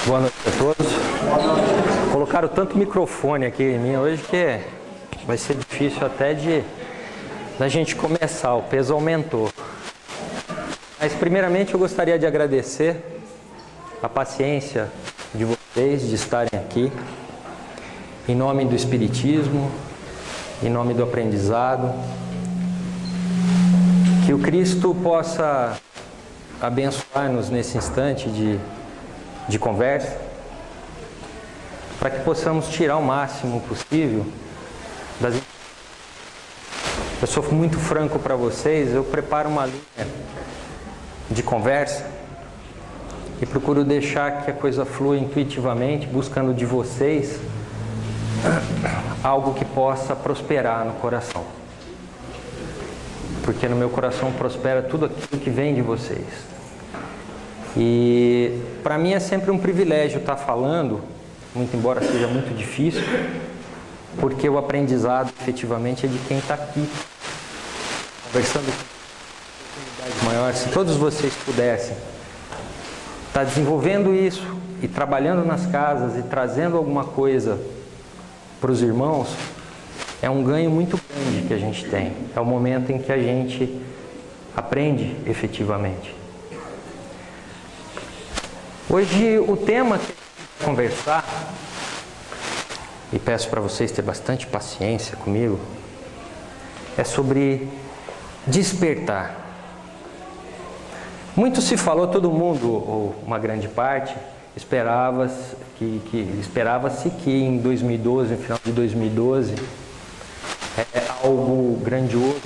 Boa noite a todos. Colocaram tanto microfone aqui em mim hoje que vai ser difícil até da gente começar, o peso aumentou. Mas primeiramente eu gostaria de agradecer a paciência de vocês de estarem aqui, em nome do Espiritismo, em nome do aprendizado. Que o Cristo possa abençoar-nos nesse instante de conversa, para que possamos tirar o máximo possível das... Eu sou muito franco para vocês, eu preparo uma linha de conversa e procuro deixar que a coisa flua intuitivamente, buscando de vocês algo que possa prosperar no coração. Porque no meu coração prospera tudo aquilo que vem de vocês. E para mim é sempre um privilégio estar falando, muito embora seja muito difícil, porque o aprendizado efetivamente é de quem está aqui, conversando com oportunidade maior. Se todos vocês pudessem estar desenvolvendo isso e trabalhando nas casas e trazendo alguma coisa para os irmãos, é um ganho muito grande que a gente tem. É o momento em que a gente aprende efetivamente. Hoje o tema que eu vou conversar, e peço para vocês ter bastante paciência comigo, é sobre despertar. Muito se falou, todo mundo, ou uma grande parte, esperava-se que em 2012, no final de 2012, algo grandioso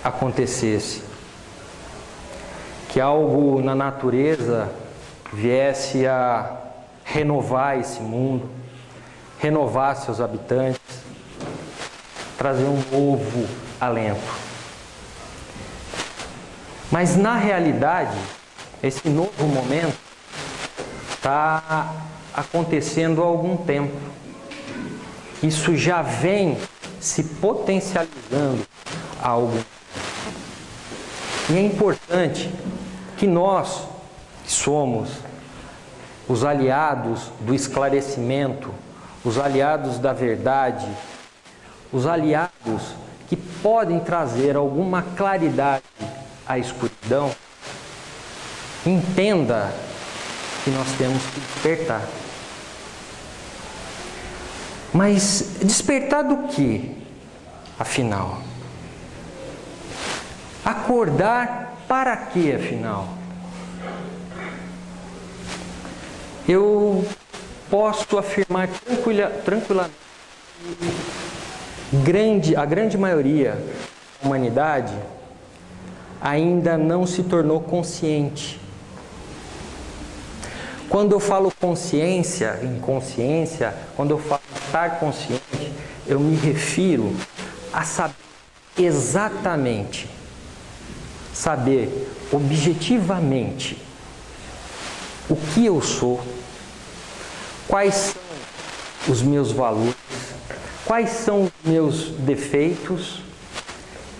acontecesse, que algo na natureza viesse a renovar esse mundo, renovar seus habitantes, trazer um novo alento. Mas na realidade, esse novo momento está acontecendo há algum tempo. Isso já vem se potencializando há algum tempo. E é importante que nós, que somos os aliados do esclarecimento, os aliados da verdade, os aliados que podem trazer alguma claridade à escuridão, entenda que nós temos que despertar. Mas despertar do quê, afinal? Acordar para quê, afinal? Eu posso afirmar tranquilamente que a grande maioria da humanidade ainda não se tornou consciente. Quando eu falo consciência, inconsciência, quando eu falo estar consciente, eu me refiro a saber exatamente, saber objetivamente o que eu sou, quais são os meus valores, quais são os meus defeitos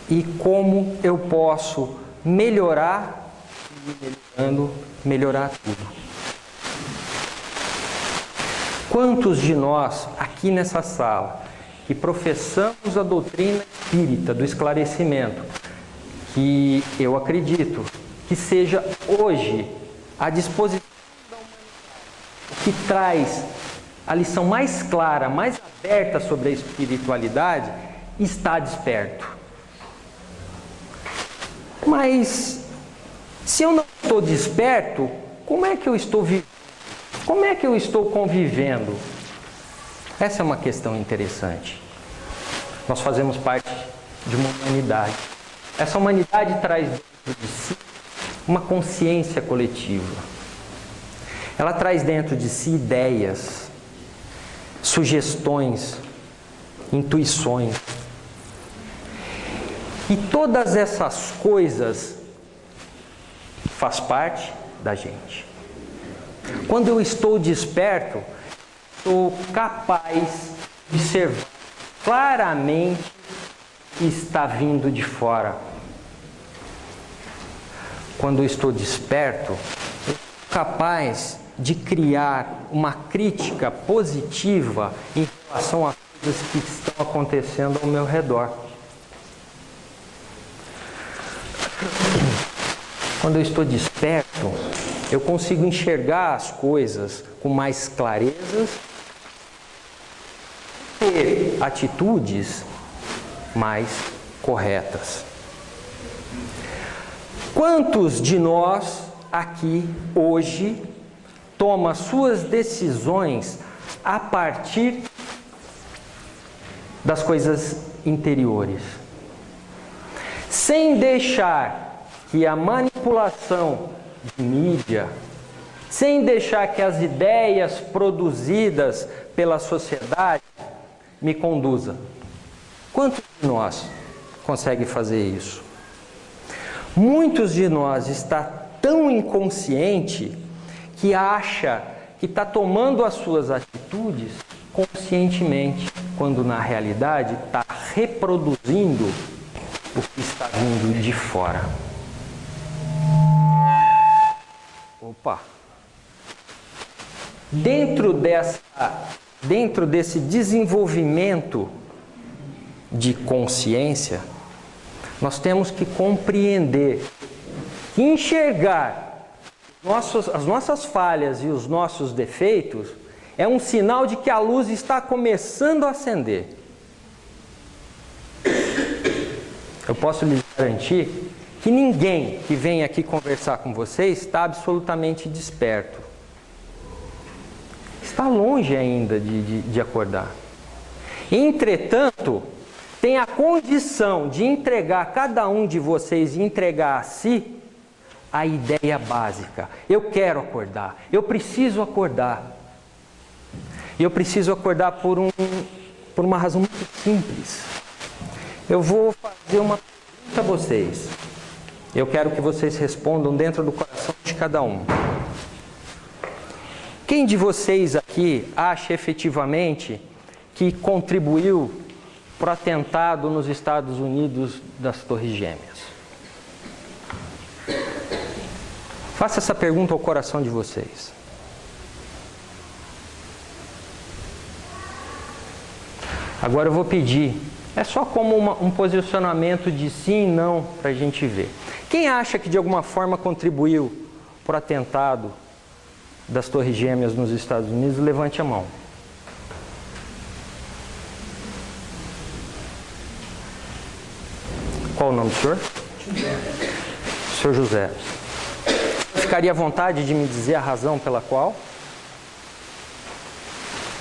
e como eu posso melhorar e melhorando, melhorar tudo. Quantos de nós, aqui nessa sala, que professamos a doutrina espírita do esclarecimento, que eu acredito que seja hoje à disposição da humanidade, que traz a lição mais clara, mais aberta sobre a espiritualidade, está desperto. Mas, se eu não estou desperto, como é que eu estou vivendo? Como é que eu estou convivendo? Essa é uma questão interessante. Nós fazemos parte de uma humanidade. Essa humanidade traz dentro de si uma consciência coletiva. Ela traz dentro de si ideias, sugestões, intuições. E todas essas coisas faz parte da gente. Quando eu estou desperto, sou capaz de observar claramente o que está vindo de fora. Quando eu estou desperto, eu sou capaz de criar uma crítica positiva em relação às coisas que estão acontecendo ao meu redor. Quando eu estou desperto, eu consigo enxergar as coisas com mais clareza, ter atitudes mais corretas. Quantos de nós aqui hoje toma suas decisões a partir das coisas interiores, sem deixar que a manipulação de mídia, sem deixar que as ideias produzidas pela sociedade me conduza? Quantos de nós conseguem fazer isso? Muitos de nós está tão inconsciente que acha que está tomando as suas atitudes conscientemente, quando na realidade está reproduzindo o que está vindo de fora. Opa! Dentro desse desenvolvimento de consciência, nós temos que compreender que enxergar as nossas falhas e os nossos defeitos é um sinal de que a luz está começando a acender. Eu posso lhes garantir que ninguém que vem aqui conversar com vocês está absolutamente desperto. Está longe ainda de acordar. Entretanto, tem a condição de entregar a cada um de vocês e entregar a si a ideia básica. Eu quero acordar, eu preciso acordar. E eu preciso acordar por uma razão muito simples. Eu vou fazer uma pergunta a vocês. Eu quero que vocês respondam dentro do coração de cada um. Quem de vocês aqui acha efetivamente que contribuiu para o atentado nos Estados Unidos das Torres Gêmeas? Faça essa pergunta ao coração de vocês. Agora eu vou pedir, é só como um posicionamento de sim e não para a gente ver. Quem acha que de alguma forma contribuiu para o atentado das Torres Gêmeas nos Estados Unidos, levante a mão. Qual o nome do senhor? Senhor José. Ficaria à vontade de me dizer a razão pela qual?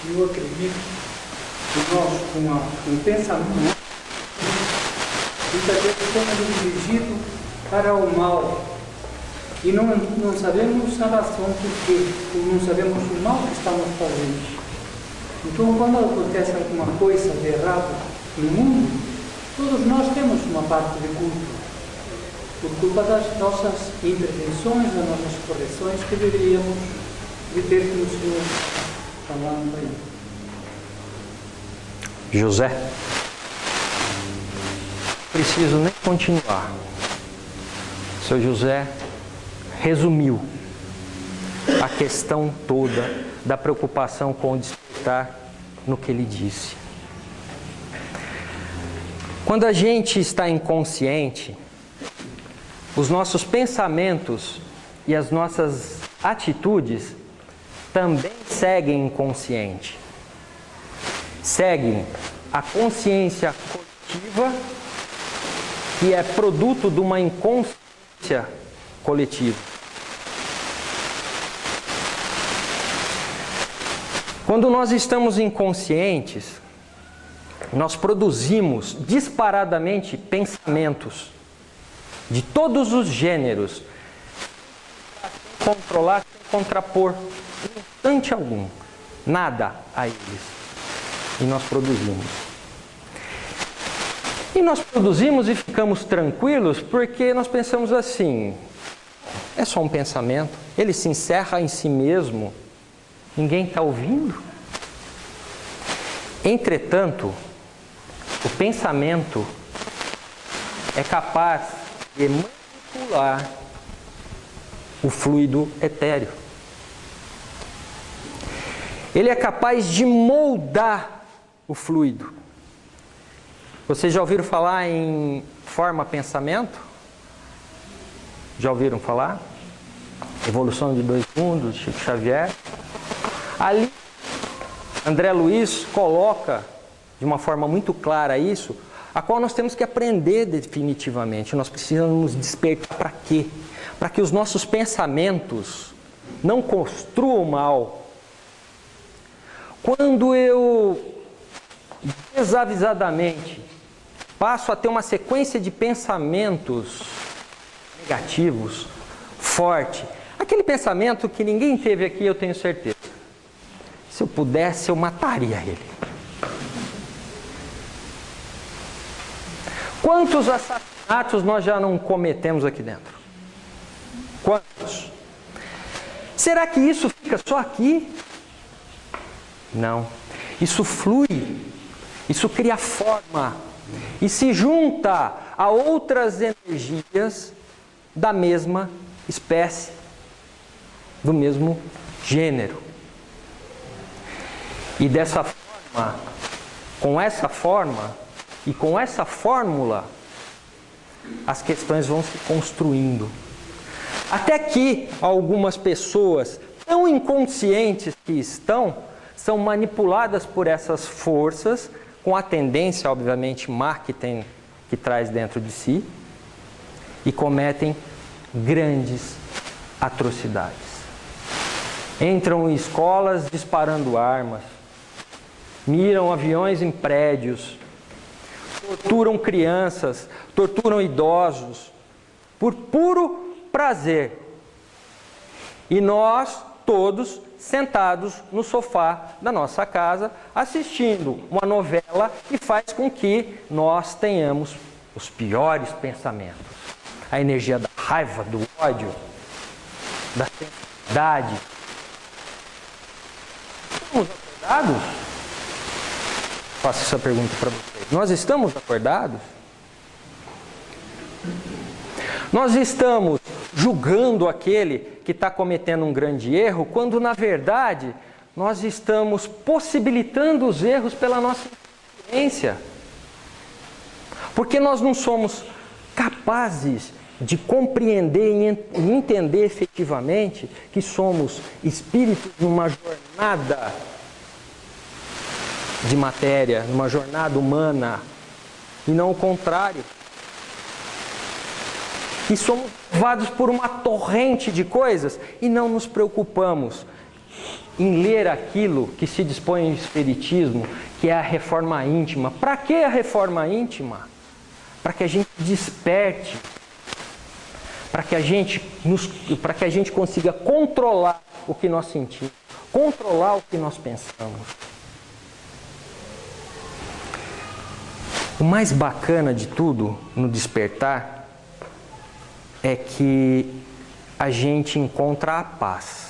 Eu acredito que nós, com o pensamento, muitas vezes somos dirigidos para o mal e não sabemos a razão porque não sabemos o mal que estamos fazendo. Então, quando acontece alguma coisa de errado no mundo, todos nós temos uma parte de culpa, por culpa das nossas intervenções, das nossas correções que deveríamos de ter com o Senhor falando aí. José, preciso nem continuar. Seu José resumiu a questão toda da preocupação com o despertar no que ele disse. Quando a gente está inconsciente, os nossos pensamentos e as nossas atitudes também seguem inconsciente. Seguem a consciência coletiva, que é produto de uma inconsciência coletiva. Quando nós estamos inconscientes, nós produzimos disparadamente pensamentos de todos os gêneros, sem controlar, sem contrapor, em instante algum, nada a eles. E nós produzimos. E nós produzimos e ficamos tranquilos porque nós pensamos assim, é só um pensamento, ele se encerra em si mesmo, ninguém está ouvindo. Entretanto, o pensamento é capaz de manipular o fluido etéreo. Ele é capaz de moldar o fluido. Vocês já ouviram falar em forma-pensamento? Já ouviram falar? Evolução de dois mundos, Chico Xavier. Ali, André Luiz coloca de uma forma muito clara isso, a qual nós temos que aprender definitivamente. Nós precisamos nos despertar para quê? Para que os nossos pensamentos não construam mal. Quando eu desavisadamente passo a ter uma sequência de pensamentos negativos, forte, aquele pensamento que ninguém teve aqui, eu tenho certeza. Se eu pudesse, eu mataria ele. Quantos assassinatos nós já não cometemos aqui dentro? Quantos? Será que isso fica só aqui? Não. Isso flui. Isso cria forma. E se junta a outras energias da mesma espécie, do mesmo gênero. E dessa forma, com essa forma e com essa fórmula, as questões vão se construindo. Até que algumas pessoas, tão inconscientes que estão, são manipuladas por essas forças, com a tendência, obviamente, má que traz dentro de si, e cometem grandes atrocidades. Entram em escolas disparando armas, miram aviões em prédios, torturam crianças, torturam idosos, por puro prazer. E nós, todos, sentados no sofá da nossa casa, assistindo uma novela que faz com que nós tenhamos os piores pensamentos. A energia da raiva, do ódio, da sensibilidade. Estamos acordados? Faço essa pergunta para vocês. Nós estamos acordados? Nós estamos julgando aquele que está cometendo um grande erro, quando na verdade nós estamos possibilitando os erros pela nossa experiência. Porque nós não somos capazes de compreender e entender efetivamente que somos espíritos numa jornada de matéria, numa jornada humana, e não o contrário. E somos levados por uma torrente de coisas e não nos preocupamos em ler aquilo que se dispõe em espiritismo, que é a reforma íntima. Para que a reforma íntima? Para que a gente desperte, para que a gente consiga controlar o que nós sentimos, controlar o que nós pensamos. O mais bacana de tudo no despertar é que a gente encontra a paz.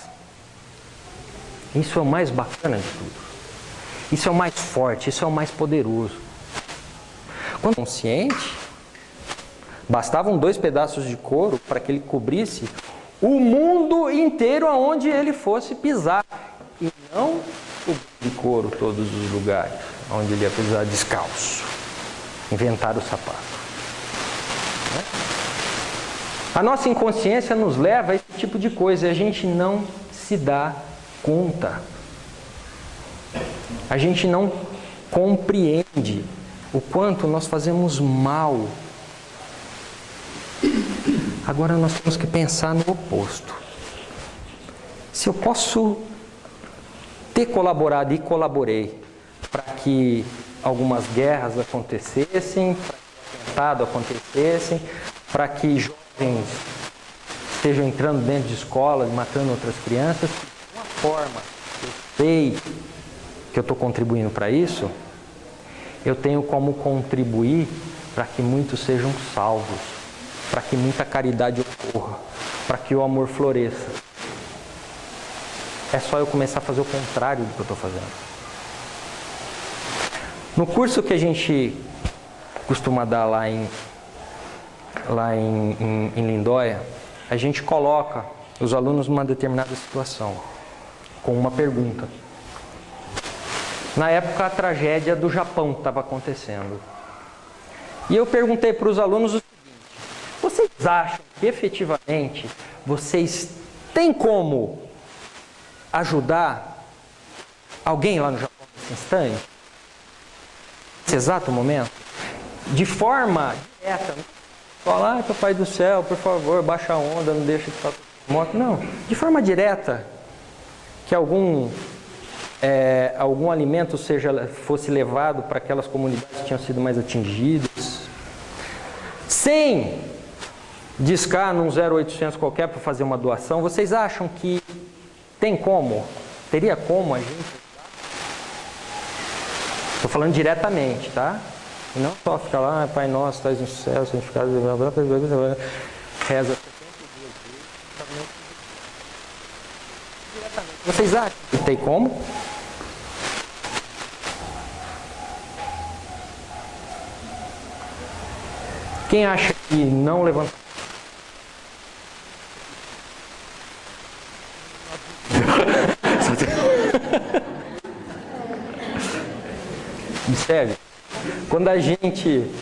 Isso é o mais bacana de tudo. Isso é o mais forte, isso é o mais poderoso. Quando consciente, bastavam 2 pedaços de couro para que ele cobrisse o mundo inteiro aonde ele fosse pisar. E não de couro todos os lugares onde ele ia pisar descalço. Inventar o sapato. A nossa inconsciência nos leva a esse tipo de coisa e a gente não se dá conta. A gente não compreende o quanto nós fazemos mal. Agora nós temos que pensar no oposto. Se eu posso ter colaborado e colaborei para que algumas guerras acontecessem, para que atentado acontecessem, para que jovens estejam entrando dentro de escolas, matando outras crianças, de uma forma eu sei que eu estou contribuindo para isso, eu tenho como contribuir para que muitos sejam salvos, para que muita caridade ocorra, para que o amor floresça. É só eu começar a fazer o contrário do que eu estou fazendo. No curso que a gente costuma dar lá em Lindóia, a gente coloca os alunos numa determinada situação, com uma pergunta. Na época, a tragédia do Japão estava acontecendo. E eu perguntei para os alunos o seguinte: vocês acham que efetivamente vocês têm como ajudar alguém lá no Japão nesse instante? Nesse exato momento? De forma direta. Falar, papai do céu, por favor, baixa a onda, não deixa de estar moto. Não, de forma direta. Que algum alimento fosse levado para aquelas comunidades que tinham sido mais atingidas. Sem discar num 0800 qualquer para fazer uma doação. Vocês acham que tem como? Teria como a gente? Estou falando diretamente, tá? E não só ficar lá, Pai Nosso, estás no céu, santificado, reza 72 vezes. Vocês acham que tem como? Quem acha que não levanta? Observe, quando a gente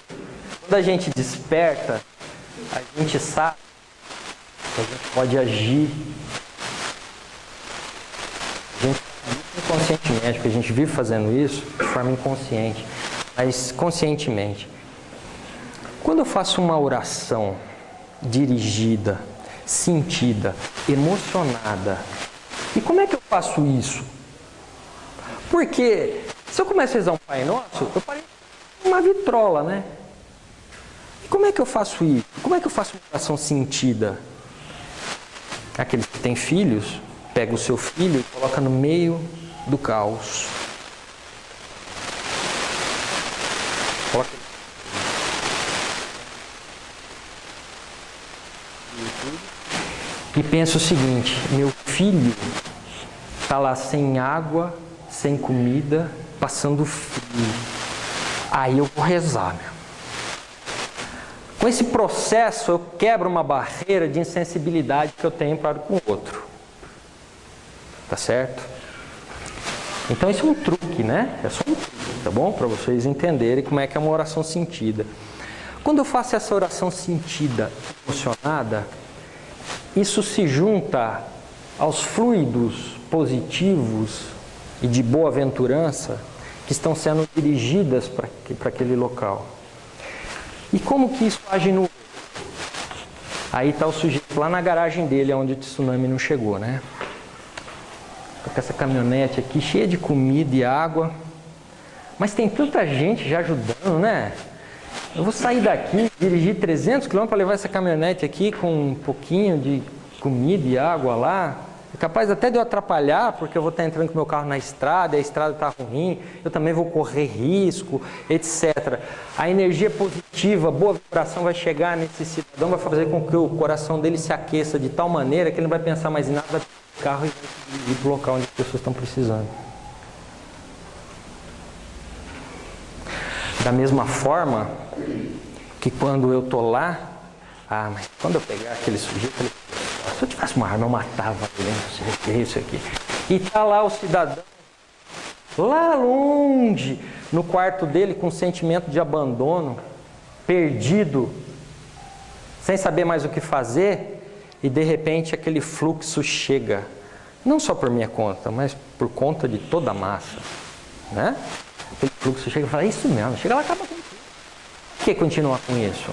desperta, a gente sabe que a gente pode agir. A gente inconscientemente, porque a gente vive fazendo isso de forma inconsciente, mas conscientemente. Quando eu faço uma oração dirigida, sentida, emocionada, e como é que eu faço isso? Porque se eu começo a rezar um Pai Nosso, eu pareço uma vitrola, né? E como é que eu faço isso? Como é que eu faço uma oração sentida? Aqueles que têm filhos, pega o seu filho e coloca no meio do caos. Coloca e pensa o seguinte: meu filho está lá sem água, sem comida, passando frio. Aí eu vou rezar, meu. Com esse processo eu quebro uma barreira de insensibilidade que eu tenho para com o outro. Tá certo? Então isso é um truque, né? É só um truque, tá bom? Para vocês entenderem como é que é uma oração sentida. Quando eu faço essa oração sentida, emocionada, isso se junta aos fluidos positivos e de boa-aventurança que estão sendo dirigidas para aquele local. E como que isso age no outro? Aí está o sujeito lá na garagem dele, onde o tsunami não chegou, né? Com essa caminhonete aqui cheia de comida e água. Mas tem tanta gente já ajudando, né? Eu vou sair daqui, dirigir 300 km para levar essa caminhonete aqui com um pouquinho de comida e água lá. É capaz até de eu atrapalhar, porque eu vou estar entrando com o meu carro na estrada, e a estrada está ruim, eu também vou correr risco, etc. A energia positiva, a boa vibração vai chegar nesse cidadão, vai fazer com que o coração dele se aqueça de tal maneira que ele não vai pensar mais em nada, vai pegar o carro e vai ir para o local onde as pessoas estão precisando. Da mesma forma que quando eu estou lá, mas quando eu pegar aquele sujeito, se eu tivesse uma arma, eu matava ele, não sei o que, isso aqui. E está lá o cidadão, lá longe, no quarto dele, com um sentimento de abandono, perdido, sem saber mais o que fazer, e de repente aquele fluxo chega, não só por minha conta, mas por conta de toda a massa, né? Aquele fluxo chega e fala: é isso mesmo, chega lá e acaba com tudo. Por que continuar com isso?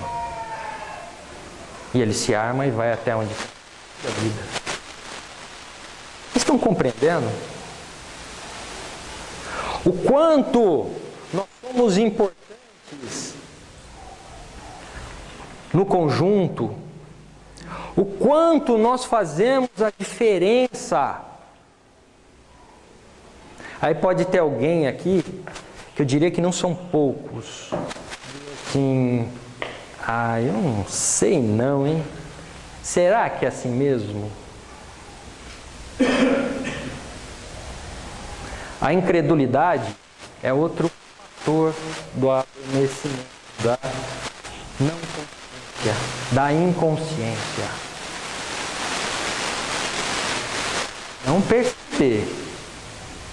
E ele se arma e vai até onde a vida. Estão compreendendo? O quanto nós somos importantes no conjunto, o quanto nós fazemos a diferença. Aí pode ter alguém aqui, que eu diria que não são poucos, assim, eu não sei não, hein? Será que é assim mesmo? A incredulidade é outro fator do adormecimento, da não consciência, da inconsciência. Não perceber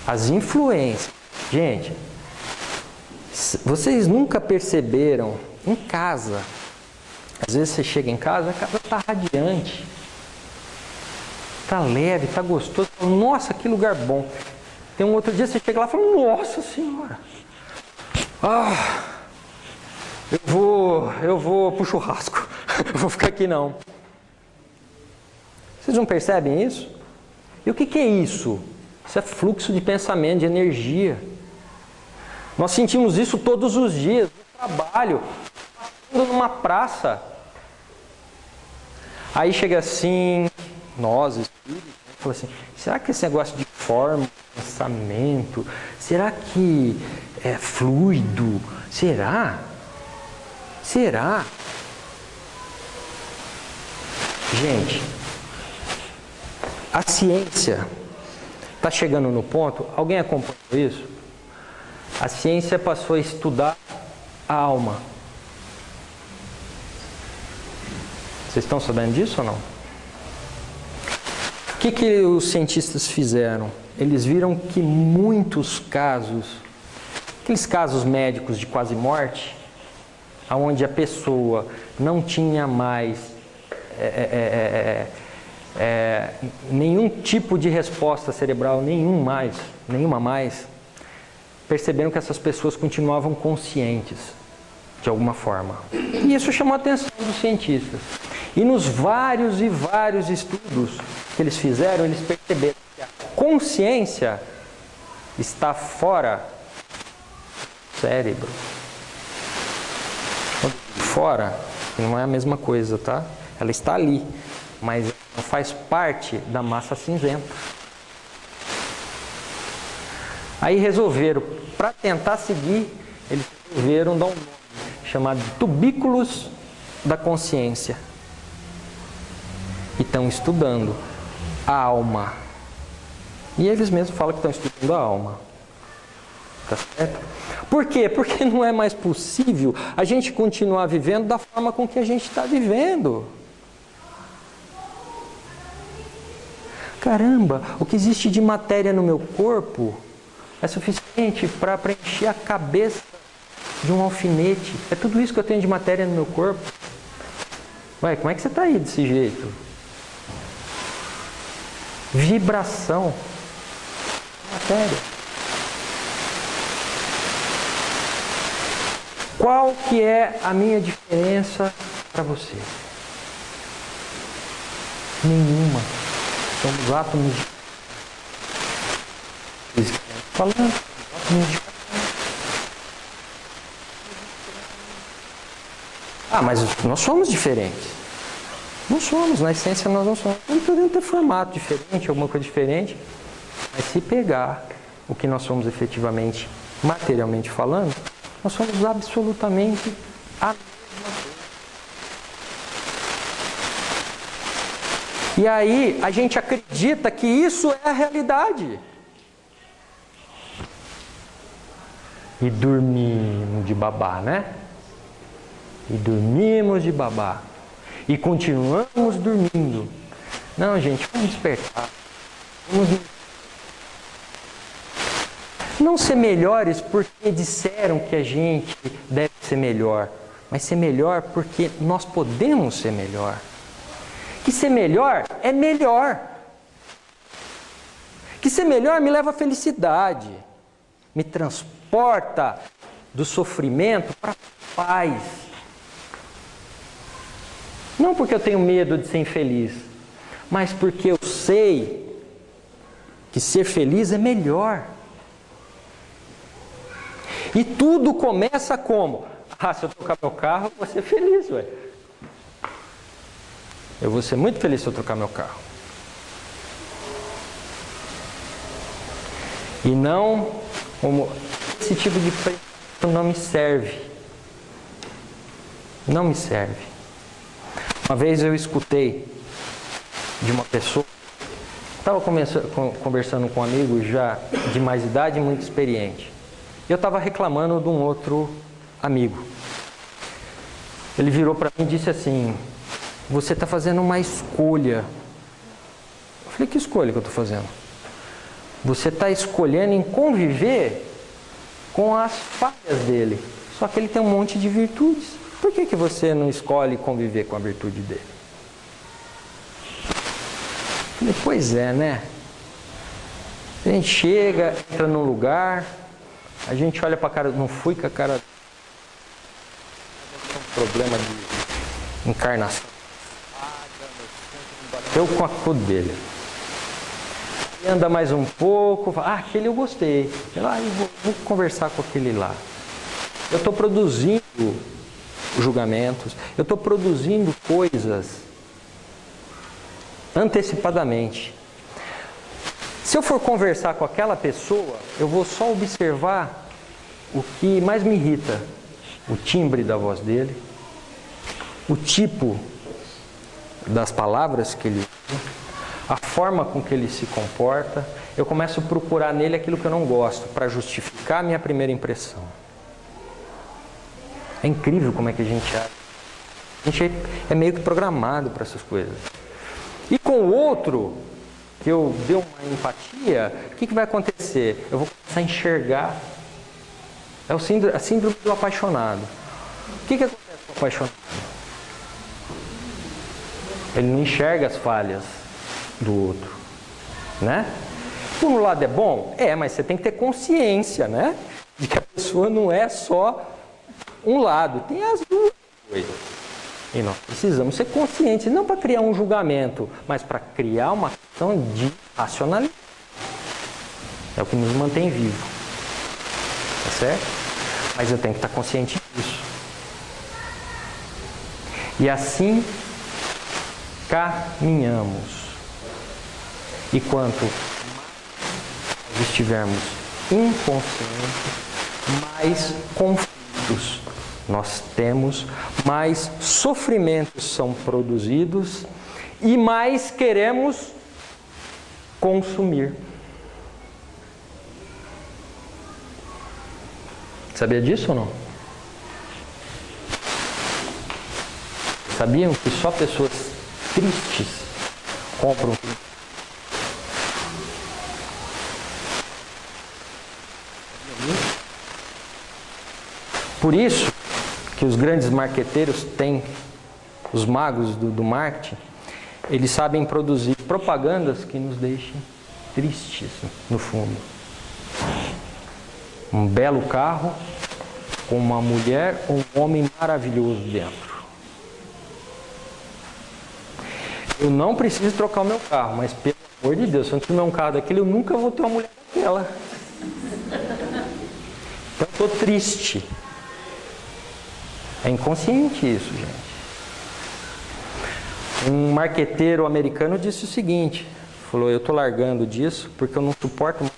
as influências Gente, vocês nunca perceberam em casa, às vezes você chega em casa, a casa está radiante, está leve, está gostoso, nossa, que lugar bom. Tem um outro dia você chega lá e fala, nossa senhora, eu vou pro churrasco, eu vou ficar aqui não. Vocês não percebem isso? E o que é isso? Isso é fluxo de pensamento, de energia. Nós sentimos isso todos os dias, no trabalho, passando numa praça. Aí chega assim, nós, espíritos, fala assim, será que esse negócio de forma, pensamento, será que é fluido? Será? Será? Gente, a ciência está chegando no ponto, alguém acompanhou isso? A ciência passou a estudar a alma. Vocês estão sabendo disso ou não? O que os cientistas fizeram? Eles viram que muitos casos, aqueles casos médicos de quase morte, onde a pessoa não tinha mais nenhum tipo de resposta cerebral, nenhuma mais, perceberam que essas pessoas continuavam conscientes, de alguma forma. E isso chamou a atenção dos cientistas. E nos vários e vários estudos que eles fizeram, eles perceberam que a consciência está fora do cérebro. Fora, não é a mesma coisa, tá? Ela está ali, mas não faz parte da massa cinzenta. Aí resolveram, para tentar seguir, eles resolveram dar um nome chamado tubículos da consciência. E estão estudando a alma. E eles mesmos falam que estão estudando a alma. Tá certo? Por quê? Porque não é mais possível a gente continuar vivendo da forma com que a gente está vivendo. Caramba, o que existe de matéria no meu corpo é suficiente para preencher a cabeça de um alfinete. É tudo isso que eu tenho de matéria no meu corpo. Ué, como é que você está aí desse jeito? Vibração. Matéria. Qual que é a minha diferença para você? Nenhuma. Somos átomos de... Falando, átomos de... mas nós somos diferentes. Não somos, na essência nós não somos. Nós podemos ter formato diferente, alguma coisa diferente. Mas se pegar o que nós somos efetivamente, materialmente falando, nós somos absolutamente a mesma coisa. E aí a gente acredita que isso é a realidade. E dormimos de babá, né? E dormimos de babá. E continuamos dormindo. Não, gente, vamos despertar. Vamos não ser melhores porque disseram que a gente deve ser melhor, mas ser melhor porque nós podemos ser melhor. Que ser melhor é melhor. Que ser melhor me leva à felicidade, me transporta do sofrimento para a paz. Não porque eu tenho medo de ser infeliz, mas porque eu sei que ser feliz é melhor. E tudo começa como? Se eu trocar meu carro, eu vou ser feliz, ué. Eu vou ser muito feliz se eu trocar meu carro. E não como esse tipo de preço não me serve. Não me serve. Uma vez eu escutei de uma pessoa, estava conversando com um amigo já de mais idade e muito experiente. Eu estava reclamando de um outro amigo. Ele virou para mim e disse assim: você está fazendo uma escolha. Eu falei: que escolha que eu estou fazendo? Você está escolhendo em conviver com as falhas dele. Só que ele tem um monte de virtudes. Por que você não escolhe conviver com a virtude dele? Falei, pois é, né? A gente chega, entra num lugar, a gente olha para a cara, não fui com a cara... um problema de encarnação. Bateu com a cor dele. E anda mais um pouco, fala, aquele eu gostei. Eu vou conversar com aquele lá. Eu estou produzindo julgamentos, eu estou produzindo coisas antecipadamente. Se eu for conversar com aquela pessoa, eu vou só observar o que mais me irrita. O timbre da voz dele, o tipo das palavras que ele usa, a forma com que ele se comporta. Eu começo a procurar nele aquilo que eu não gosto, para justificar a minha primeira impressão. É incrível como é que a gente é meio que programado para essas coisas. E com o outro, que eu dei uma empatia, o que vai acontecer? Eu vou começar a enxergar. É a síndrome do apaixonado. O que acontece com o apaixonado? Ele não enxerga as falhas do outro, né? Por um lado é bom? Mas você tem que ter consciência, né? De que a pessoa não é só um lado, tem as duas coisas. E nós precisamos ser conscientes, não para criar um julgamento, mas para criar uma questão de racionalidade. É o que nos mantém vivos. Tá certo? Mas eu tenho que estar consciente disso. E assim caminhamos. E quanto mais estivermos inconscientes, mais conflitos nós temos, mais sofrimentos são produzidos e mais queremos consumir. Sabia disso ou não? Sabiam que só pessoas tristes compram? Por isso que os grandes marqueteiros têm, os magos do marketing, eles sabem produzir propagandas que nos deixem tristes no fundo. Um belo carro com uma mulher ou um homem maravilhoso dentro. Eu não preciso trocar o meu carro, mas pelo amor de Deus, se eu não tiver um carro daquele, eu nunca vou ter uma mulher daquela. Então eu estou triste. É inconsciente isso, gente. Um marqueteiro americano disse o seguinte, falou, eu estou largando disso porque eu não suporto mais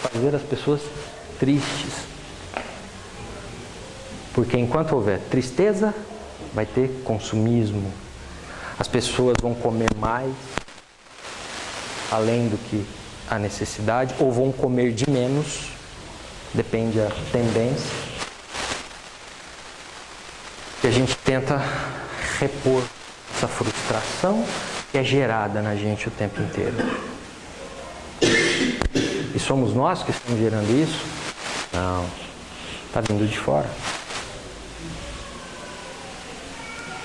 fazer as pessoas tristes. Porque enquanto houver tristeza, vai ter consumismo. As pessoas vão comer mais, além do que a necessidade, ou vão comer de menos, depende da tendência. E a gente tenta repor essa frustração que é gerada na gente o tempo inteiro. E somos nós que estamos gerando isso? Não. Está vindo de fora.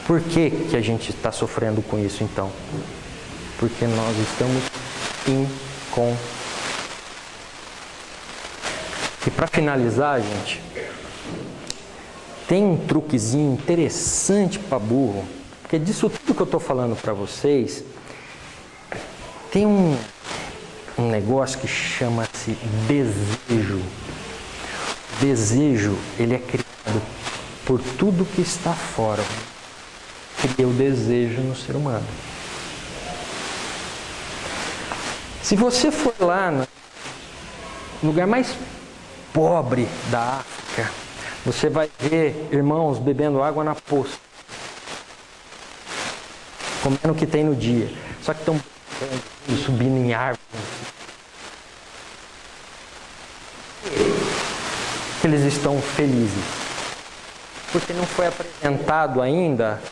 Por que a gente está sofrendo com isso então? Porque nós estamos inconscientes. E para finalizar, gente, tem um truquezinho interessante para burro, porque disso tudo que eu estou falando para vocês, tem um negócio que chama-se desejo. O desejo, ele é criado por tudo que está fora. Cria o desejo no ser humano. Se você for lá no lugar mais pobre da África, você vai ver irmãos bebendo água na poça, comendo o que tem no dia, só que estão subindo em árvores. Eles estão felizes, porque não foi apresentado ainda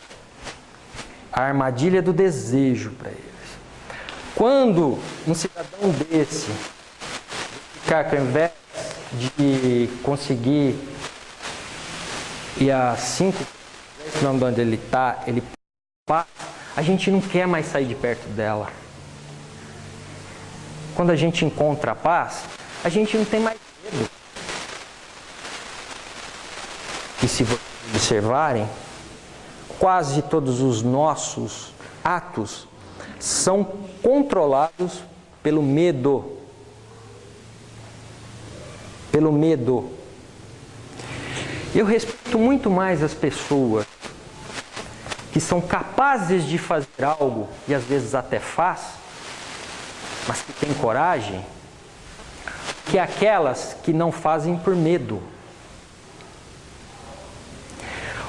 a armadilha do desejo para eles. Quando um cidadão desse ficar, ao invés de conseguir ir a 5 km de onde ele está, ele passa, a gente não quer mais sair de perto dela. Quando a gente encontra a paz, a gente não tem mais medo. E se vocês observarem, quase todos os nossos atos são controlados pelo medo. Pelo medo. Eu respeito muito mais as pessoas que são capazes de fazer algo, e às vezes até faz, mas que têm coragem, que aquelas que não fazem por medo.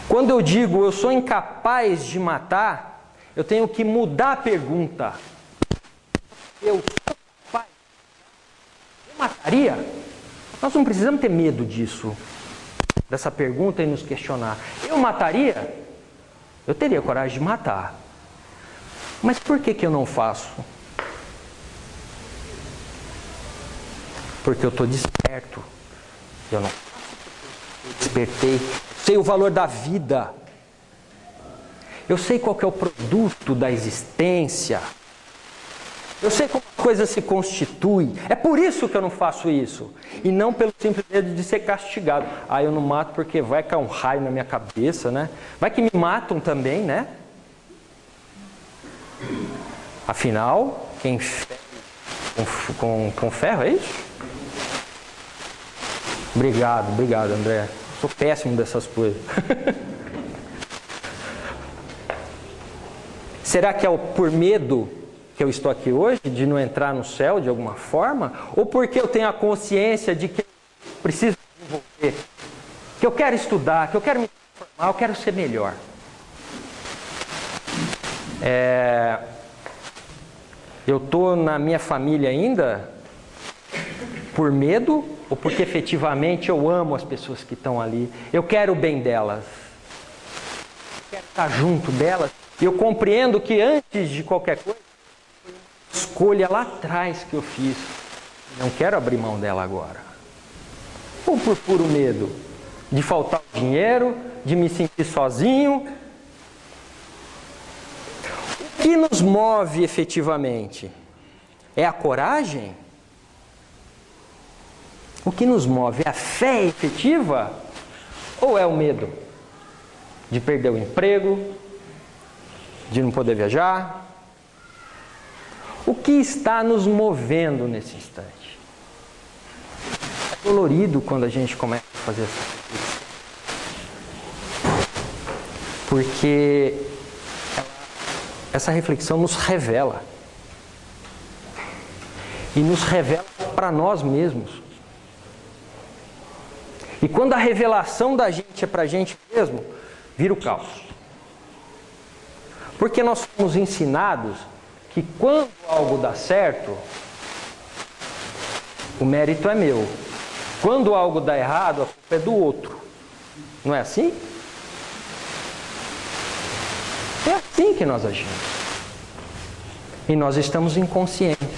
Quando eu digo eu sou incapaz de matar, eu tenho que mudar a pergunta. Eu sou capaz? Eu mataria? Nós não precisamos ter medo disso, dessa pergunta e nos questionar. Eu mataria? Eu teria coragem de matar. Mas por que eu não faço? Porque eu estou desperto. Eu não despertei. Sei o valor da vida. Eu sei qual que é o produto da existência. Eu sei como a coisa se constitui. É por isso que eu não faço isso. E não pelo simples medo de ser castigado. Ah, eu não mato porque vai cair um raio na minha cabeça, né? Vai que me matam também, né? Afinal, quem fere com ferro, é isso? Obrigado, André. Sou péssimo dessas coisas. Será que é por medo que eu estou aqui hoje, de não entrar no céu de alguma forma? Ou porque eu tenho a consciência de que eu preciso desenvolver, que eu quero estudar, que eu quero me transformar, eu quero ser melhor? Eu estou na minha família ainda por medo ou porque efetivamente eu amo as pessoas que estão ali? Eu quero o bem delas. Eu quero estar junto delas. E eu compreendo que antes de qualquer coisa, foi uma escolha lá atrás que eu fiz. Não quero abrir mão dela agora. Ou por puro medo de faltar o dinheiro, de me sentir sozinho. O que nos move efetivamente? É a coragem? O que nos move é a fé efetiva? Ou é o medo de perder o emprego, de não poder viajar? O que está nos movendo nesse instante? É dolorido quando a gente começa a fazer essa reflexão. Porque essa reflexão nos revela. E nos revela para nós mesmos. E quando a revelação da gente é para a gente mesmo, vira o caos. Porque nós somos ensinados que quando algo dá certo, o mérito é meu. Quando algo dá errado, a culpa é do outro. Não é assim? É assim que nós agimos. E nós estamos inconscientes.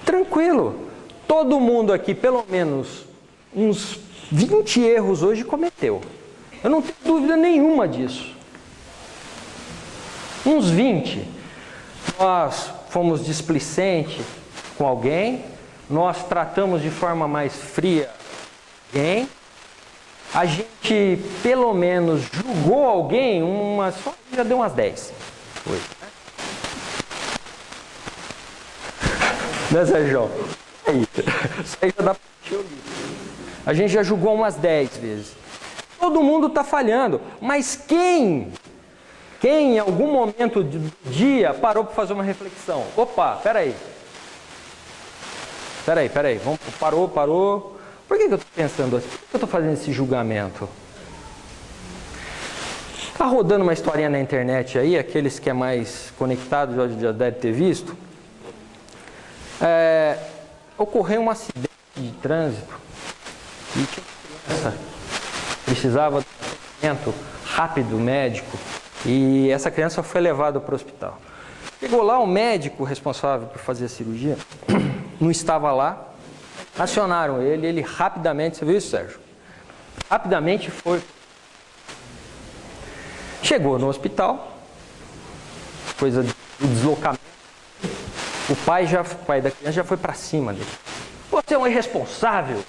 Tranquilo. Todo mundo aqui, pelo menos uns 20 erros hoje cometeu. Eu não tenho dúvida nenhuma disso. Uns 20. Nós fomos displicentes com alguém, nós tratamos de forma mais fria alguém, a gente pelo menos julgou alguém, já deu umas 10. Foi. Né, Sérgio? Isso aí já dá para encher o livro. A gente já julgou umas 10 vezes. Todo mundo está falhando, mas quem em algum momento do dia parou para fazer uma reflexão? Opa, peraí, parou. Por que eu estou pensando assim? Por que eu estou fazendo esse julgamento? Está rodando uma historinha na internet aí, aqueles que é mais conectados já devem ter visto. Ocorreu um acidente de trânsito e tinha uma criança precisava de um atendimento rápido médico e essa criança foi levada para o hospital. Chegou lá, o médico responsável por fazer a cirurgia não estava lá, Acionaram ele rapidamente, você viu isso, Sérgio? Rapidamente foi. Chegou no hospital, coisa do deslocamento. O pai da criança já foi para cima dele. Você é um irresponsável.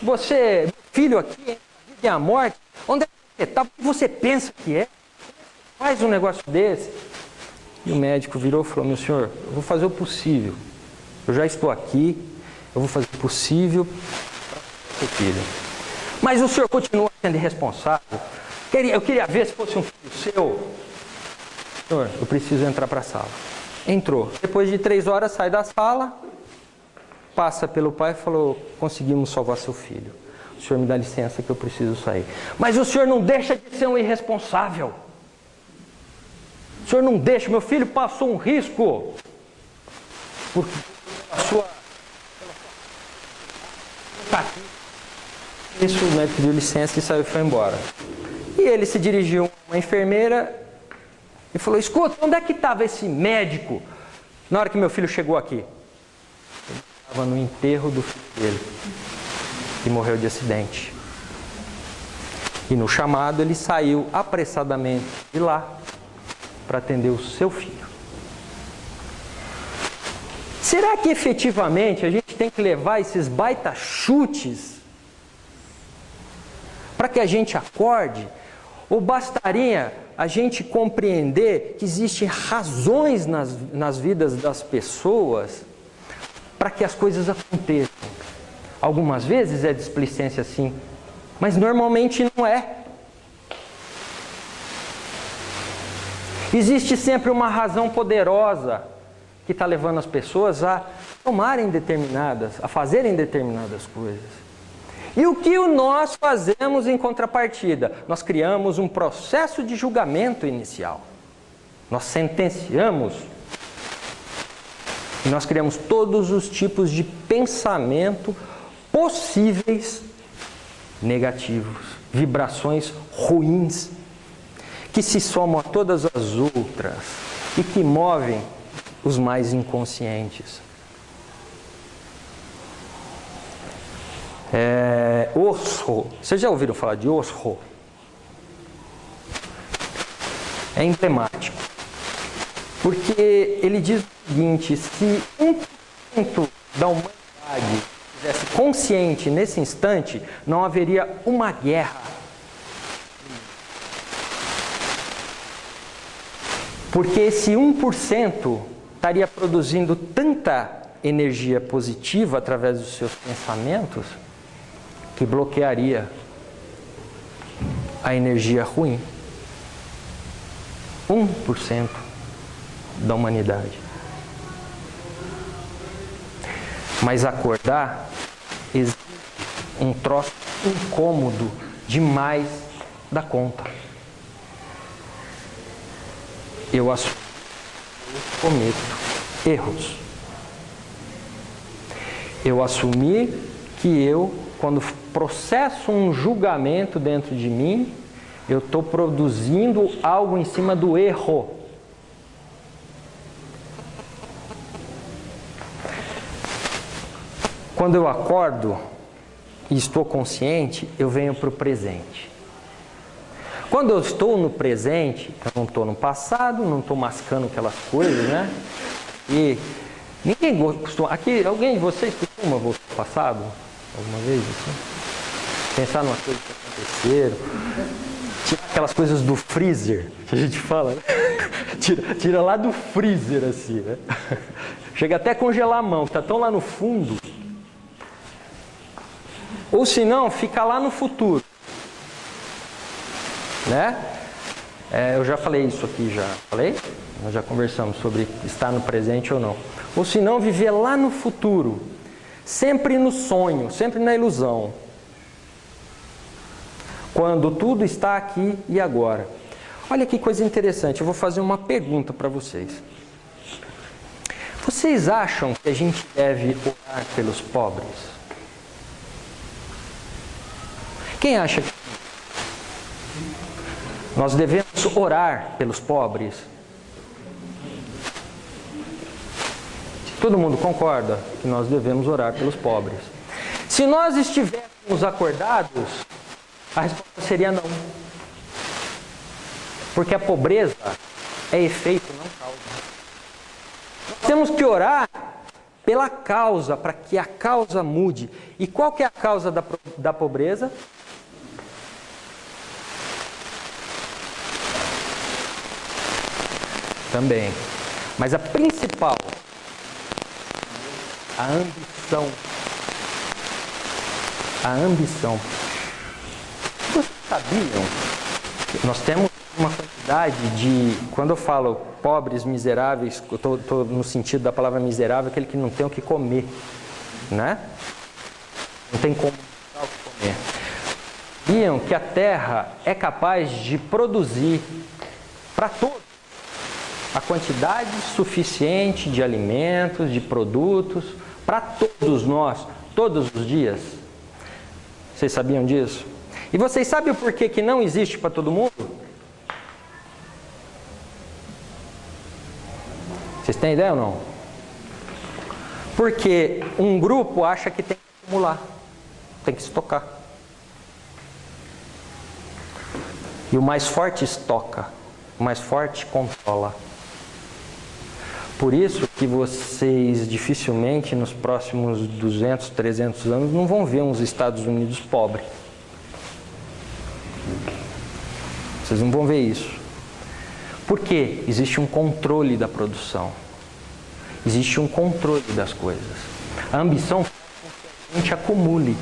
Você, meu filho aqui, entre a vida e a morte. Onde é que você está? O que você pensa que é? Faz um negócio desse. E o médico virou e falou: meu senhor, eu vou fazer o possível. Eu já estou aqui, eu vou fazer o possível para o seu filho. Mas o senhor continua sendo irresponsável. Eu queria ver se fosse um filho seu. Senhor, eu preciso entrar para a sala. Entrou. Depois de 3 horas, sai da sala, passa pelo pai e falou: conseguimos salvar seu filho. O senhor me dá licença que eu preciso sair. Mas o senhor não deixa de ser um irresponsável. O senhor não deixa, meu filho passou um risco. Porque a sua... Isso, o médico deu licença e saiu e foi embora. E ele se dirigiu a uma enfermeira e falou: escuta, onde é que estava esse médico na hora que meu filho chegou aqui? Ele estava no enterro do filho dele, que morreu de acidente. E no chamado ele saiu apressadamente de lá para atender o seu filho. Será que efetivamente a gente tem que levar esses baita chutes para que a gente acorde? Ou bastaria a gente compreender que existem razões nas vidas das pessoas para que as coisas aconteçam? Algumas vezes é displicência, sim, mas normalmente não é. Existe sempre uma razão poderosa que está levando as pessoas a fazerem determinadas coisas. E o que nós fazemos em contrapartida? Nós criamos um processo de julgamento inicial. Nós sentenciamos. E nós criamos todos os tipos de pensamento possíveis negativos, vibrações ruins, que se somam a todas as outras e que movem os mais inconscientes. Osho, vocês já ouviram falar de Osho? É emblemático, porque ele diz o seguinte: se 1% da humanidade estivesse consciente nesse instante, não haveria uma guerra. Porque esse 1% estaria produzindo tanta energia positiva através dos seus pensamentos que bloquearia a energia ruim. 1% da humanidade. Mas acordar exige um troço incômodo demais da conta. Eu assumo, eu cometo erros. Eu assumi que quando processo um julgamento dentro de mim, eu estou produzindo algo em cima do erro. Quando eu acordo e estou consciente, eu venho para o presente. Quando eu estou no presente, eu não estou no passado, não estou mascando aquelas coisas, né? E ninguém costuma... Aqui, alguém de vocês costuma voltar ao passado? Alguma vez, assim? Pensar numa coisa que aconteceram? Tirar aquelas coisas do freezer, que a gente fala, né? Tira lá do freezer, assim, né? Chega até a congelar a mão, que está tão lá no fundo. Ou se não, fica lá no futuro. Né? Eu já falei isso aqui, já falei? Nós já conversamos sobre estar no presente ou não. Ou se não, viver lá no futuro, sempre no sonho, sempre na ilusão. Quando tudo está aqui e agora. Olha que coisa interessante, eu vou fazer uma pergunta para vocês. Vocês acham que a gente deve orar pelos pobres? Quem acha que nós devemos orar pelos pobres? Todo mundo concorda que nós devemos orar pelos pobres. Se nós estivéssemos acordados, a resposta seria não. Porque a pobreza é efeito, não causa. Nós temos que orar pela causa, para que a causa mude. E qual que é a causa da pobreza? Também. Mas a principal, a ambição. A ambição. Vocês sabiam que nós temos uma quantidade de, quando eu falo pobres, miseráveis, eu estou no sentido da palavra miserável, aquele que não tem o que comer, né? Não tem como o que comer. Sabiam que a terra é capaz de produzir para todos a quantidade suficiente de alimentos, de produtos, para todos nós, todos os dias? Vocês sabiam disso? E vocês sabem o porquê que não existe para todo mundo? Vocês têm ideia ou não? Porque um grupo acha que tem que acumular, tem que estocar. E o mais forte estoca, o mais forte controla. Por isso que vocês dificilmente nos próximos 200, 300 anos não vão ver uns Estados Unidos pobres. Vocês não vão ver isso. Porque existe um controle da produção. Existe um controle das coisas. A ambição faz com que a gente acumule.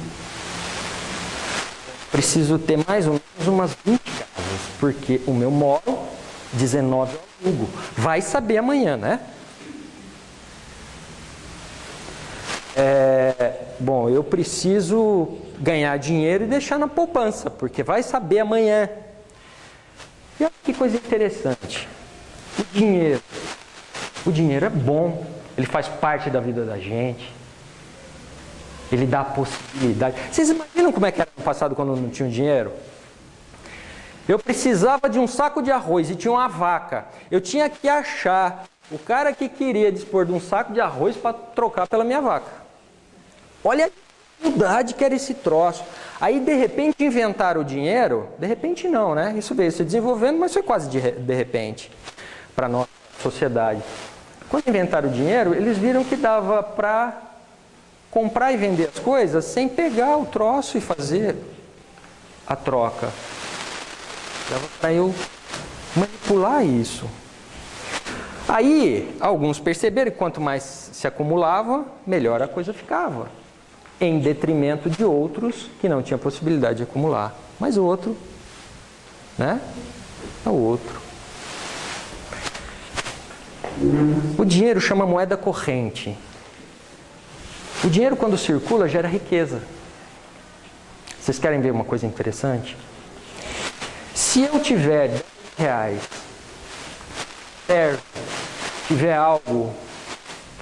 Preciso ter mais ou menos umas 20 casas, porque o meu moro, 19 eu alugo. Vai saber amanhã, né? Bom, eu preciso ganhar dinheiro e deixar na poupança, porque vai saber amanhã. E olha que coisa interessante. O dinheiro é bom, ele faz parte da vida da gente. Ele dá a possibilidade. Vocês imaginam como é que era no passado quando não tinha dinheiro? Eu precisava de um saco de arroz e tinha uma vaca. Eu tinha que achar o cara que queria dispor de um saco de arroz para trocar pela minha vaca. Olha a dificuldade que era esse troço. Aí, de repente, inventaram o dinheiro. De repente, não, né? Isso veio se desenvolvendo, mas foi quase de repente para a nossa sociedade. Quando inventaram o dinheiro, eles viram que dava para comprar e vender as coisas sem pegar o troço e fazer a troca. Dava para eu manipular isso. Aí, alguns perceberam que quanto mais se acumulava, melhor a coisa ficava. Em detrimento de outros que não tinham possibilidade de acumular. Mas o outro, né? É o outro. O dinheiro chama moeda corrente. O dinheiro, quando circula, gera riqueza. Vocês querem ver uma coisa interessante? Se eu tiver 10 reais, certo, tiver algo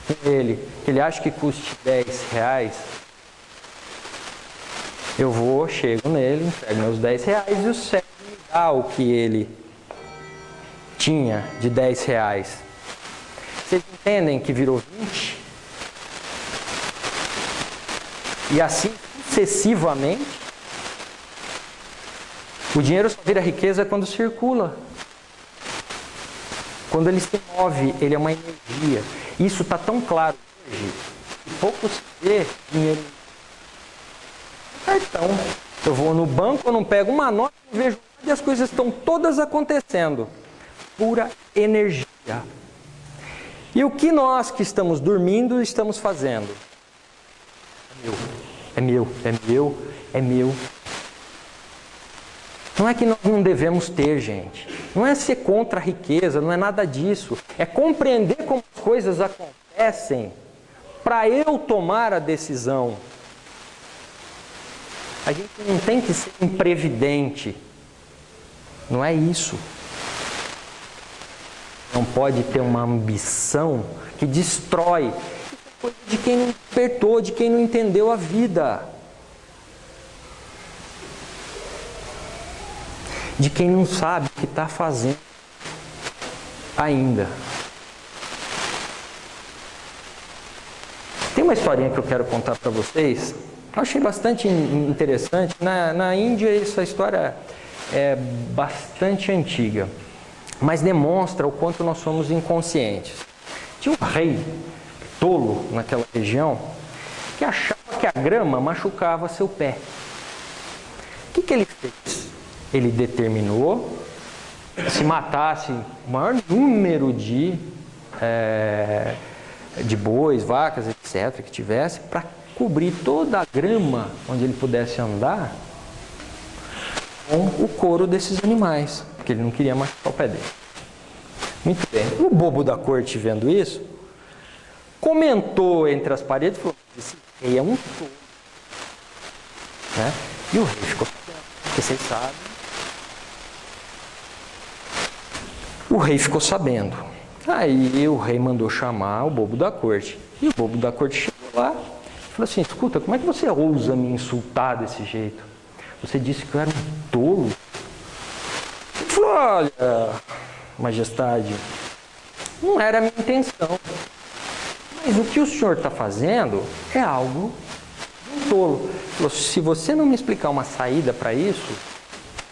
com ele, que ele acha que custe 10 reais, eu vou, chego nele, entrego meus 10 reais e o Sérgio me dá o que ele tinha de 10 reais. Vocês entendem que virou 20? E assim sucessivamente. O dinheiro só vira riqueza quando circula. Quando ele se move, ele é uma energia. Isso está tão claro hoje que pouco se vê dinheiro no cartão. Eu vou no banco, eu não pego uma nota, não vejo nada e as coisas estão todas acontecendo. Pura energia. E o que nós que estamos dormindo estamos fazendo? É meu, é meu, é meu. Não é que nós não devemos ter, gente. Não é ser contra a riqueza, não é nada disso. É compreender como as coisas acontecem para eu tomar a decisão. A gente não tem que ser imprevidente. Não é isso. Não pode ter uma ambição que destrói. Isso é coisa de quem não despertou, de quem não entendeu a vida. De quem não sabe o que está fazendo ainda. Tem uma historinha que eu quero contar para vocês. Eu achei bastante interessante. Na Índia, essa história é bastante antiga, mas demonstra o quanto nós somos inconscientes. Tinha um rei tolo naquela região que achava que a grama machucava seu pé. O que ele fez? Ele determinou que se matasse o maior número de bois, vacas, etc., que tivesse, para cobrir toda a grama onde ele pudesse andar com o couro desses animais, porque ele não queria machucar o pé dele. Muito bem. O bobo da corte, vendo isso, comentou entre as paredes e falou: esse rei é um tolo. Né? E o rei ficou sabendo, porque vocês sabem. O rei ficou sabendo. Aí o rei mandou chamar o bobo da corte. E o bobo da corte chegou lá e falou assim: escuta, como é que você ousa me insultar desse jeito? Você disse que eu era um tolo. Ele falou: olha, majestade, não era a minha intenção. Mas o que o senhor está fazendo é algo de um tolo. Ele falou: se você não me explicar uma saída para isso,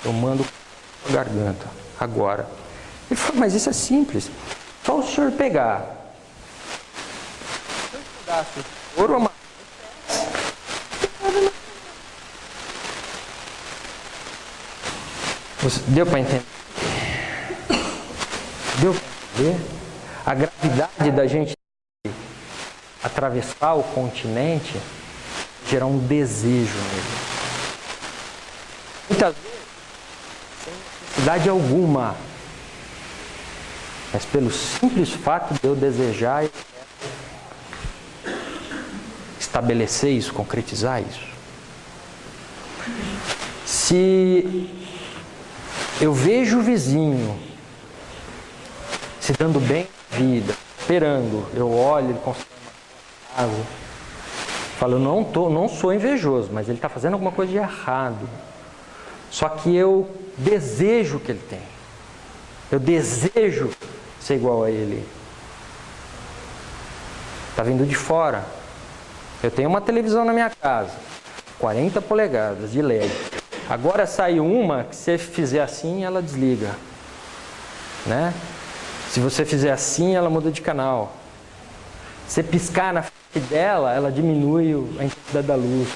eu mando a garganta agora. Ele falou: mas isso é simples. Só o senhor pegar dois pedaços de ouro, uma... Deu para entender? Deu para entender? A gravidade da gente atravessar o continente gerar um desejo nele. Muitas vezes, sem necessidade alguma, mas pelo simples fato de eu desejar e estabelecer isso, concretizar isso. Se eu vejo o vizinho se dando bem na vida, esperando, eu olho, ele constrói uma casa, falo: eu não sou invejoso, mas ele está fazendo alguma coisa de errado. Só que eu desejo o que ele tem. Eu desejo ser igual a ele. Está vindo de fora. Eu tenho uma televisão na minha casa, 40 polegadas de LED. Agora saiu uma que, se você fizer assim, ela desliga. Né? Se você fizer assim, ela muda de canal. Se você piscar na frente dela, ela diminui a intensidade da luz.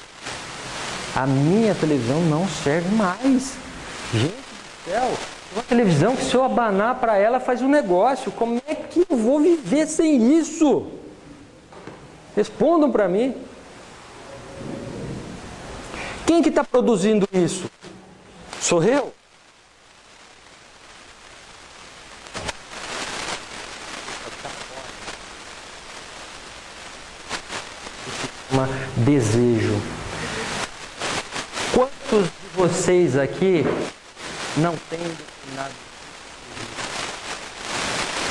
A minha televisão não serve mais. Gente do céu, uma televisão que, se eu abanar para ela, faz um negócio. Como é que eu vou viver sem isso? Respondam para mim. Quem que está produzindo isso? Sou eu? Uma desejo. Quantos de vocês aqui não têm determinado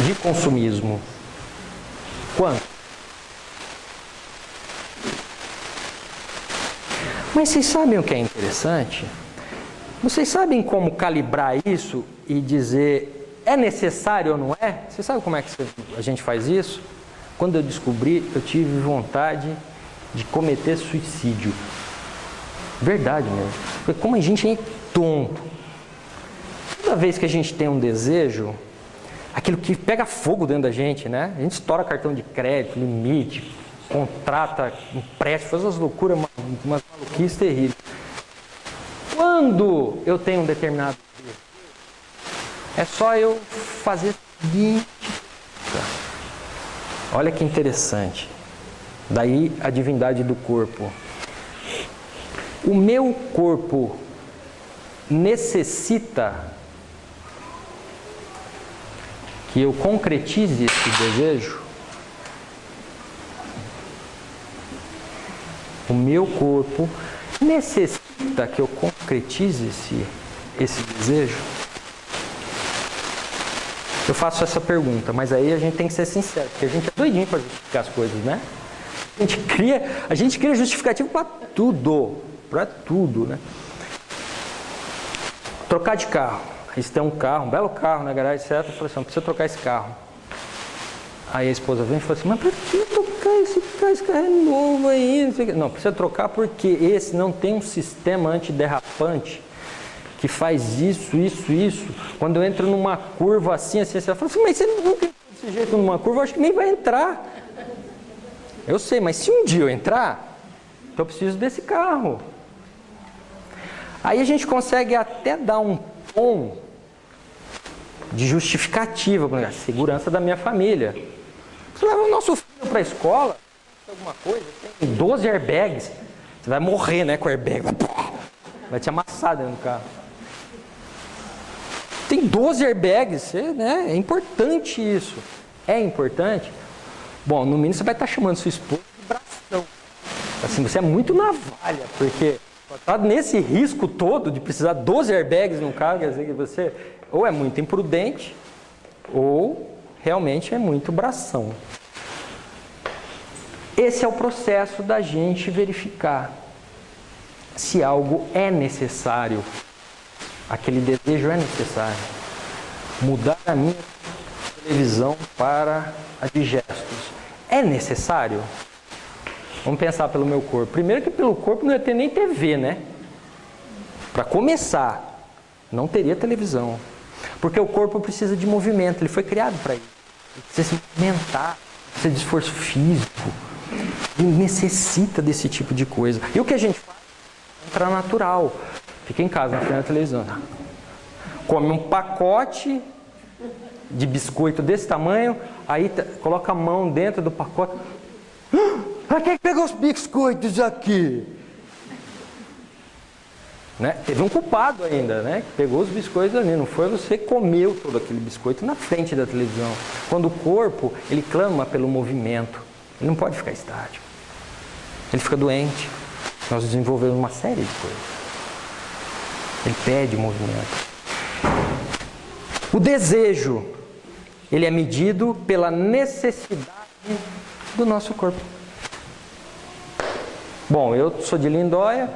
de consumismo? Quantos? Mas vocês sabem o que é interessante? Vocês sabem como calibrar isso e dizer: é necessário ou não é? Você sabe como é que a gente faz isso? Quando eu descobri, eu tive vontade de cometer suicídio. Verdade mesmo. Porque como a gente é tonto. Toda vez que a gente tem um desejo, aquilo que pega fogo dentro da gente, né? A gente estoura cartão de crédito, limite, contrata empréstimo, faz umas loucuras, umas maluquices terríveis. Quando eu tenho um determinado desejo, é só eu fazer o seguinte. Olha que interessante. Daí a divindade do corpo. O meu corpo necessita que eu concretize esse desejo. O meu corpo necessita que eu concretize esse desejo. Eu faço essa pergunta, mas aí a gente tem que ser sincero, porque a gente é doidinho para justificar as coisas, né? A gente cria justificativo para tudo, né? Trocar de carro. Aí você tem um carro, um belo carro na garagem, etc. Eu falei assim: não precisa trocar esse carro. Aí a esposa vem e fala assim: mas para que trocar esse carro? trocar esse carro novo aí. Não, precisa trocar porque esse não tem um sistema antiderrapante que faz isso. Quando eu entro numa curva assim, você fala assim, mas você não tem desse jeito numa curva, eu acho que nem vai entrar. Eu sei, mas se um dia eu entrar, então eu preciso desse carro. Aí a gente consegue até dar um tom de justificativa para a segurança da minha família. Você leva o nosso filho para a escola, alguma coisa, tem 12 airbags, você vai morrer, né, com o airbag, vai te amassar dentro do carro. Tem 12 airbags, né, é importante isso. É importante? Bom, no mínimo você vai estar chamando sua esposa de bração. Assim, você é muito navalha, porque está nesse risco todo de precisar 12 airbags no carro, quer dizer que você ou é muito imprudente, ou realmente é muito bração. Esse é o processo da gente verificar se algo é necessário, aquele desejo é necessário. Mudar a minha televisão para a de gestos. É necessário? Vamos pensar pelo meu corpo. Primeiro que pelo corpo não ia ter nem TV, né? Para começar, não teria televisão. Porque o corpo precisa de movimento, ele foi criado para isso. Ele precisa se movimentar, precisa de esforço físico. Ele necessita desse tipo de coisa. E o que a gente faz? Ultranatural. Fica em casa, na frente da televisão. Come um pacote de biscoito desse tamanho, aí coloca a mão dentro do pacote. Para que pegou os biscoitos aqui? Né? Teve um culpado ainda, né? Que pegou os biscoitos ali. Não foi você que comeu todo aquele biscoito na frente da televisão. Quando o corpo, ele clama pelo movimento. Ele não pode ficar estático. Ele fica doente. Nós desenvolvemos uma série de coisas. Ele pede movimento. O desejo, ele é medido pela necessidade do nosso corpo. Bom, eu sou de Lindóia,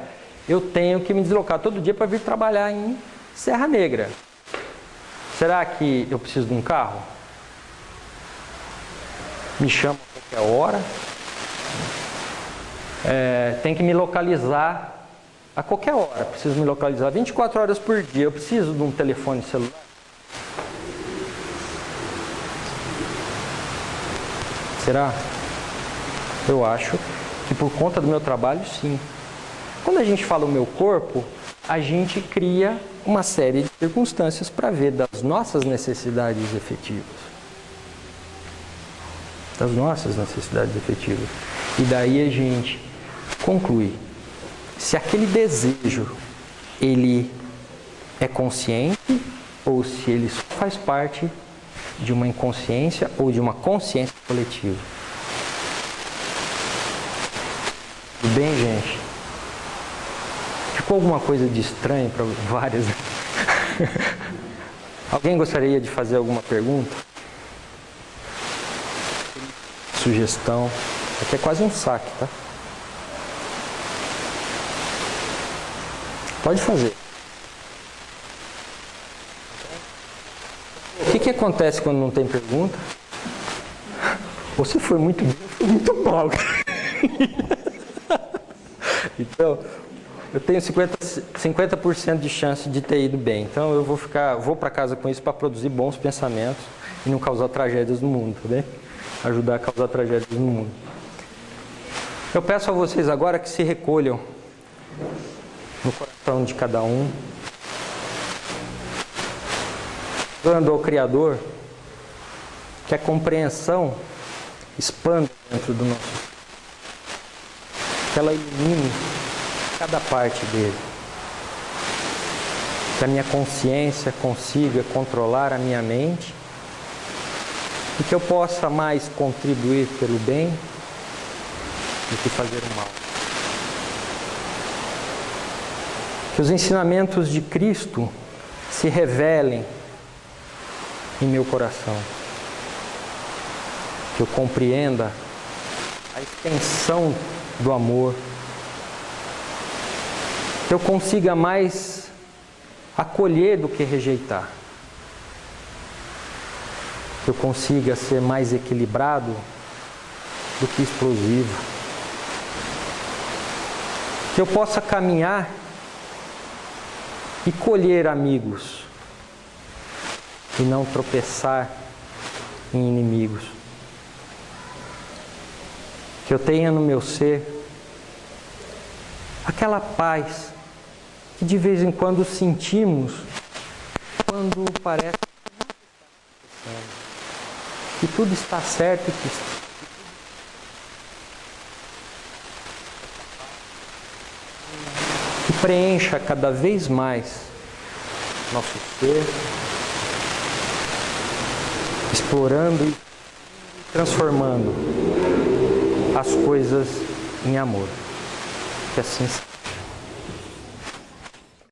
eu tenho que me deslocar todo dia para vir trabalhar em Serra Negra. Será que eu preciso de um carro? Me chama a qualquer hora. Tem que me localizar a qualquer hora. Preciso me localizar 24 horas por dia. Eu preciso de um telefone celular. Será? Eu acho que por conta do meu trabalho, sim. Quando a gente fala o meu corpo, a gente cria uma série de circunstâncias para ver das nossas necessidades efetivas. Das nossas necessidades efetivas. E daí a gente conclui se aquele desejo ele é consciente ou se ele só faz parte de uma inconsciência ou de uma consciência coletiva. Tudo bem, gente? Ficou alguma coisa de estranho para várias? Alguém gostaria de fazer alguma pergunta? Sugestão? Aqui é quase um saque, tá? Pode fazer. O que acontece quando não tem pergunta? Você foi muito bem, foi muito mal. Então, eu tenho 50% de chance de ter ido bem. Então, eu vou para casa com isso para produzir bons pensamentos e não causar tragédias no mundo, tá bem? Ajudar a causar tragédias no mundo. Eu peço a vocês agora que se recolham no coração de cada um, dando ao Criador que a compreensão expanda dentro do nosso, que ela ilumine cada parte dele, que a minha consciência consiga controlar a minha mente e que eu possa mais contribuir pelo bem do que fazer o mal. Que os ensinamentos de Cristo se revelem em meu coração. Que eu compreenda a extensão do amor. Que eu consiga mais acolher do que rejeitar. Que eu consiga ser mais equilibrado do que explosivo. Que eu possa caminhar e colher amigos e não tropeçar em inimigos. Que eu tenha no meu ser aquela paz que de vez em quando sentimos quando parece que tudo está certo e que preencha cada vez mais nosso ser, explorando e transformando as coisas em amor. Que assim seja.